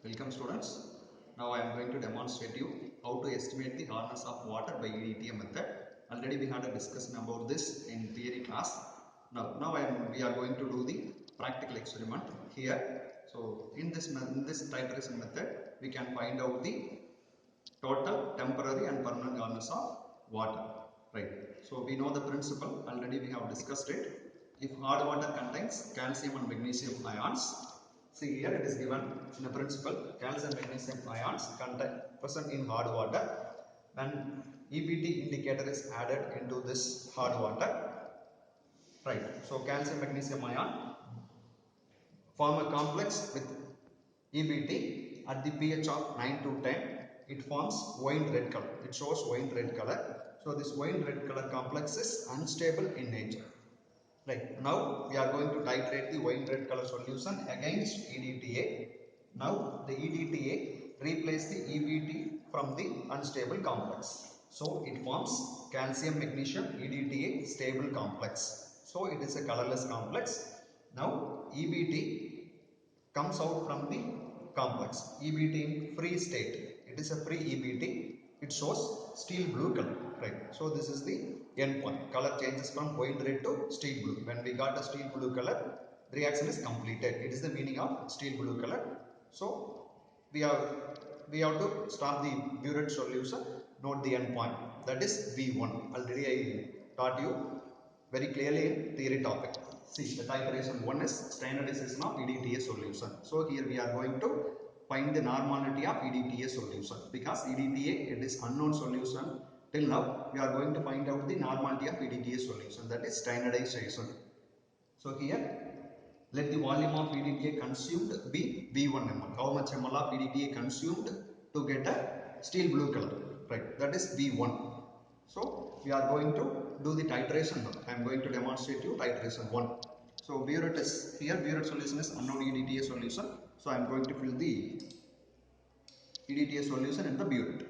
Welcome students. Now I am going to demonstrate you how to estimate the hardness of water by EDTA method. Already we had a discussion about this in theory class. Now we are going to do the practical experiment here. So in this titration method we can find out the total temporary and permanent hardness of water. Right. So we know the principle. Already we have discussed it. If hard water contains calcium and magnesium ions, see here it is given in the principle calcium and magnesium ions present in hard water. When EBT indicator is added into this hard water, right? So calcium magnesium ion form a complex with EBT at the pH of 9 to 10. It forms wine red color. It shows wine red color. So this wine red color complex is unstable in nature. Right. Now we are going to titrate the wine red color solution against EDTA. Now the EDTA replace the EBT from the unstable complex. So it forms calcium magnesium EDTA stable complex. So it is a colorless complex. Now EBT comes out from the complex. EBT in free state. It is a free EBT. It shows steel blue color. Right. So this is the end point. Color changes from wine red to steel blue. When we got a steel blue color, the reaction is completed. It is the meaning of steel blue color. So we have to start the burette solution. Note the end point. That is V1. Already I taught you very clearly in theory topic. See, the titration 1 is standardization of EDTA solution. So here we are going to find the normality of EDTA solution, because EDTA it is unknown solution. Till now we are going to find out the normality of EDTA solution, that is standardization. So here let the volume of EDTA consumed be V1 ml. How much ml of EDTA consumed to get a steel blue color, right? That is V1. So we are going to do the titration now. I am going to demonstrate you titration 1. So burette is here. Burette solution is unknown EDTA solution. So I am going to fill the EDTA solution in the burette.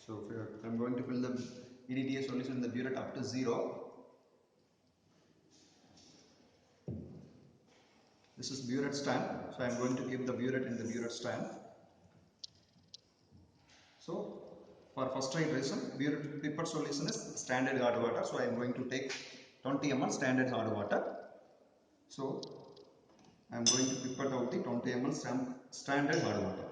So I am going to fill the EDTA solution in the burette up to 0. This is burette stand. So I am going to keep the burette in the burette stand. So for first titration, burette pipette solution is standard hard water. So I am going to take 20 ml standard hard water. So I am going to pipette out the 20 ml standard hard water.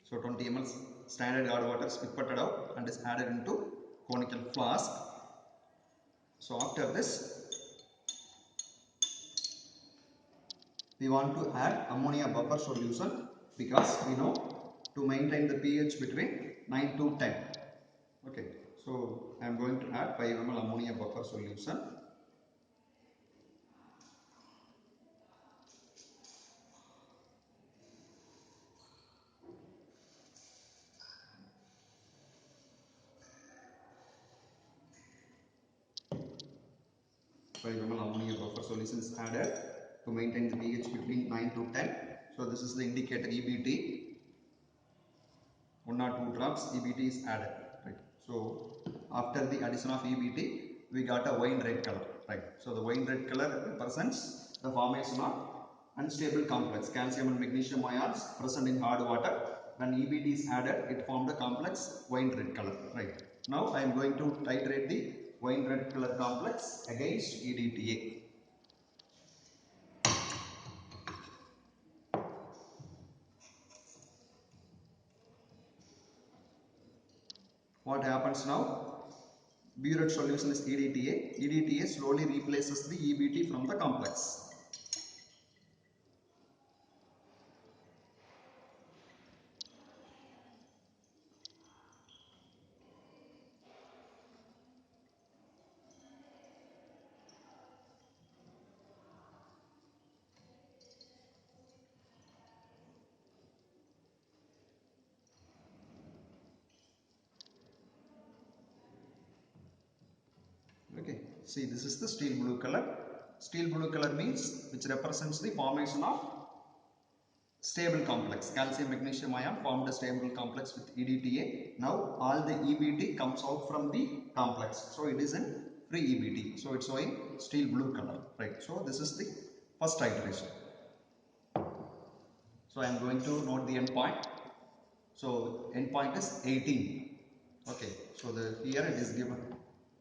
So 20 ml standard hard water is pipetted out and is added into conical flask. So after this, we want to add ammonia buffer solution, because we know to maintain the pH between 9 to 10. Okay, so I am going to add 5 ml ammonia buffer solution. Ammonia buffer solution is added to maintain the pH between 9 to 10. So this is the indicator EBT. 1 or 2 drops EBT is added. Right. So after the addition of EBT, we got a wine red color. Right. So the wine red color represents the formation of unstable complex calcium and magnesium ions present in hard water. When EBT is added, it formed a complex wine red color. Right. Now I am going to titrate the wine red color complex against EDTA. What happens now? Burette solution is EDTA. EDTA slowly replaces the EBT from the complex. See, this is the steel blue color. Steel blue color means which represents the formation of stable complex. Calcium magnesium ion formed a stable complex with EDTA. Now all the EBT comes out from the complex. So it is in free EBT. So it's showing steel blue color. Right. So this is the first iteration. So I am going to note the end point. So end point is 18. Okay. So here it is given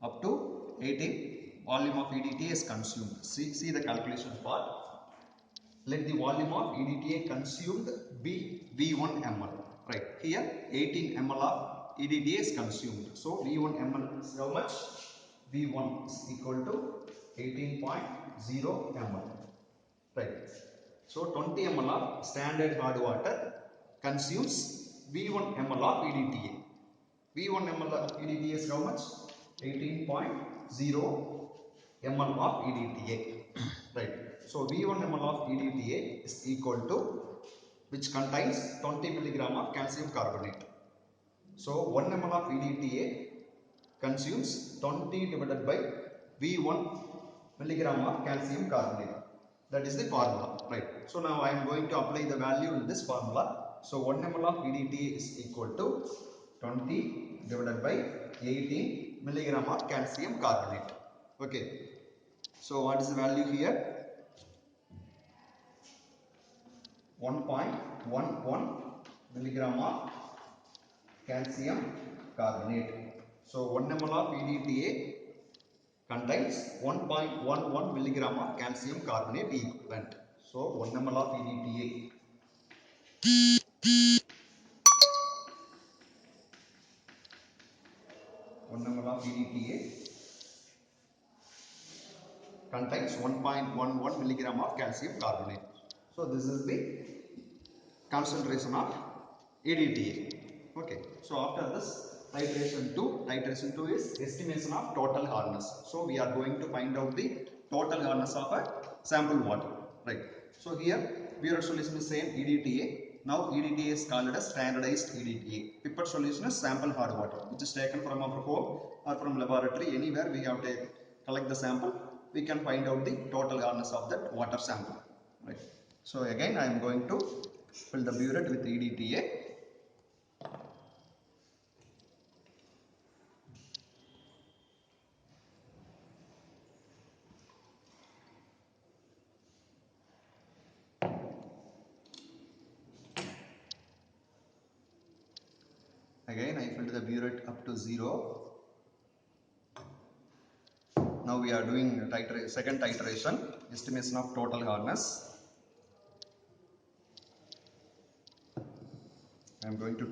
up to 18. Volume of EDTA is consumed. See the calculation part. Let the volume of EDTA consumed be V1 ml. Right. Here 18 ml of EDTA is consumed. So V1 ml is how much? V1 is equal to 18.0 ml. Right. So 20 ml of standard hard water consumes V1 ml of EDTA. V1 ml of EDTA is how much? 18.0 ml of EDTA. Right. So V1 ml of EDTA is equal to, which contains 20 milligram of calcium carbonate. So 1 ml of EDTA consumes 20 divided by V1 milligram of calcium carbonate. That is the formula. Right. So now I am going to apply the value in this formula. So 1 ml of EDTA is equal to 20 divided by 18 milligram of calcium carbonate. Okay. So what is the value here? 1.11 milligram of calcium carbonate. So 1 ml of EDTA contains 1.11 milligram of calcium carbonate equivalent. So 1 ml of EDTA. 1 ml of EDTA contains 1.11 milligram of calcium carbonate. So this is the concentration of EDTA. Okay. So after this titration 2 is estimation of total hardness. So we are going to find out the total hardness of a sample water. Right. So here pure solution is same EDTA. Now EDTA is called as standardized EDTA. Pipette solution is sample hard water, which is taken from our home or from laboratory. Anywhere we have to collect the sample, we can find out the total hardness of that water sample. Right. So again I am going to fill the burette with EDTA. Again I filled the burette up to 0. Now we are doing second titration, estimation of total hardness. I am going to